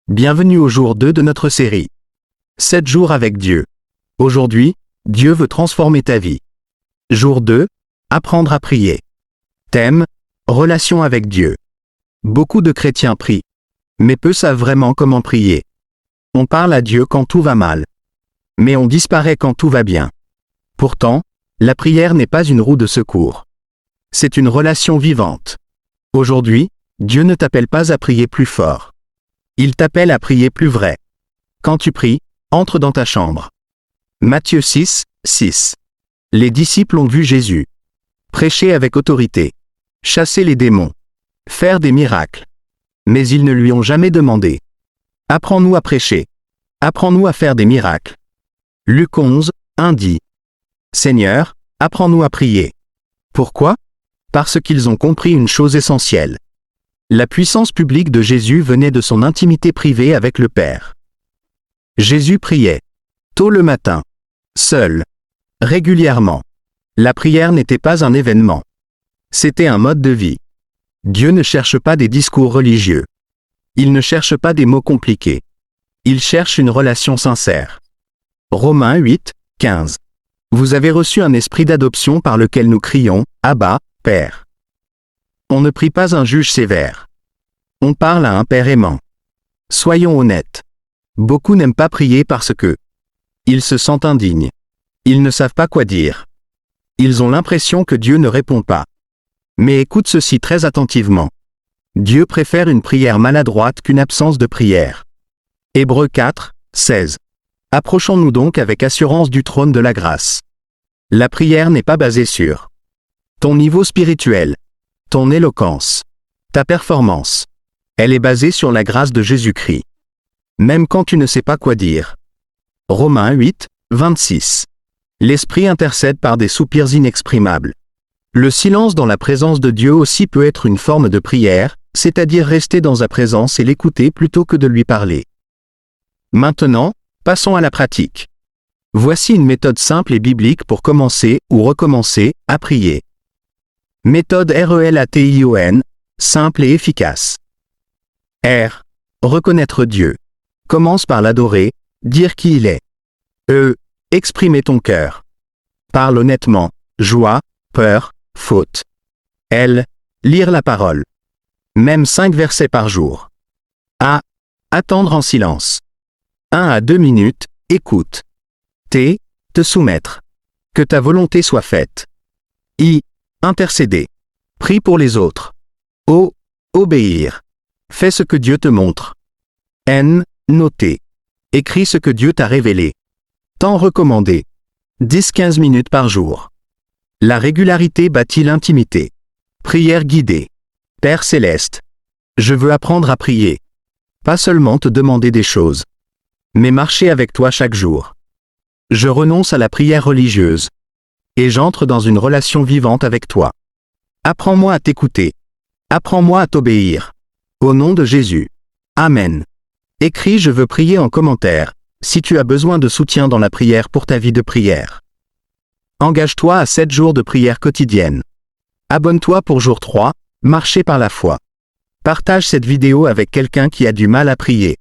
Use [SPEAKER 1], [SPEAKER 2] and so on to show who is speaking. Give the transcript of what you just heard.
[SPEAKER 1] Bienvenue au jour 2 de notre série. 7 jours avec Dieu. Aujourd'hui, Dieu veut transformer ta vie. Jour 2, apprendre à prier. Thème, relation avec Dieu. Beaucoup de chrétiens prient, mais peu savent vraiment comment prier. On parle à Dieu quand tout va mal, mais on disparaît quand tout va bien. Pourtant, la prière n'est pas une roue de secours. C'est une relation vivante. Aujourd'hui, Dieu ne t'appelle pas à prier plus fort. Il t'appelle à prier plus vrai. Quand tu pries, entre dans ta chambre. Matthieu 6, 6. Les disciples ont vu Jésus prêcher avec autorité, chasser les démons, faire des miracles. Mais ils ne lui ont jamais demandé: apprends-nous à prêcher. Apprends-nous à faire des miracles. Luc 11, 1 dit: Seigneur, apprends-nous à prier. Pourquoi? Parce qu'ils ont compris une chose essentielle. La puissance publique de Jésus venait de son intimité privée avec le Père. Jésus priait tôt le matin, seul, régulièrement. La prière n'était pas un événement. C'était un mode de vie. Dieu ne cherche pas des discours religieux. Il ne cherche pas des mots compliqués. Il cherche une relation sincère. Romains 8, 15. Vous avez reçu un esprit d'adoption par lequel nous crions « Abba, Père ». On ne prie pas un juge sévère. On parle à un Père aimant. Soyons honnêtes. Beaucoup n'aiment pas prier parce que ils se sentent indignes. Ils ne savent pas quoi dire. Ils ont l'impression que Dieu ne répond pas. Mais écoute ceci très attentivement. Dieu préfère une prière maladroite qu'une absence de prière. Hébreux 4, 16. Approchons-nous donc avec assurance du trône de la grâce. La prière n'est pas basée sur ton niveau spirituel, ton éloquence, ta performance. Elle est basée sur la grâce de Jésus-Christ. Même quand tu ne sais pas quoi dire. Romains 8, 26. L'Esprit intercède par des soupirs inexprimables. Le silence dans la présence de Dieu aussi peut être une forme de prière, c'est-à-dire rester dans sa présence et l'écouter plutôt que de lui parler. Maintenant, passons à la pratique. Voici une méthode simple et biblique pour commencer ou recommencer à prier. Méthode RELATION, simple et efficace. R. Reconnaître Dieu. Commence par l'adorer, dire qui il est. E. Exprimer ton cœur. Parle honnêtement, joie, peur, faute. L. Lire la parole. Même 5 versets par jour. A. Attendre en silence. 1 à 2 minutes, écoute. T. Te soumettre. Que ta volonté soit faite. I. Intercéder. Prie pour les autres. O. Obéir. Fais ce que Dieu te montre. N. Noter. Écris ce que Dieu t'a révélé. Temps recommandé. 10-15 minutes par jour. La régularité bâtit l'intimité. Prière guidée. Père céleste. Je veux apprendre à prier. Pas seulement te demander des choses, mais marcher avec toi chaque jour. Je renonce à la prière religieuse. Et j'entre dans une relation vivante avec toi. Apprends-moi à t'écouter. Apprends-moi à t'obéir. Au nom de Jésus. Amen. Écris « Je veux prier » en commentaire, si tu as besoin de soutien dans la prière pour ta vie de prière. Engage-toi à 7 jours de prière quotidienne. Abonne-toi pour jour 3, marcher par la foi. Partage cette vidéo avec quelqu'un qui a du mal à prier.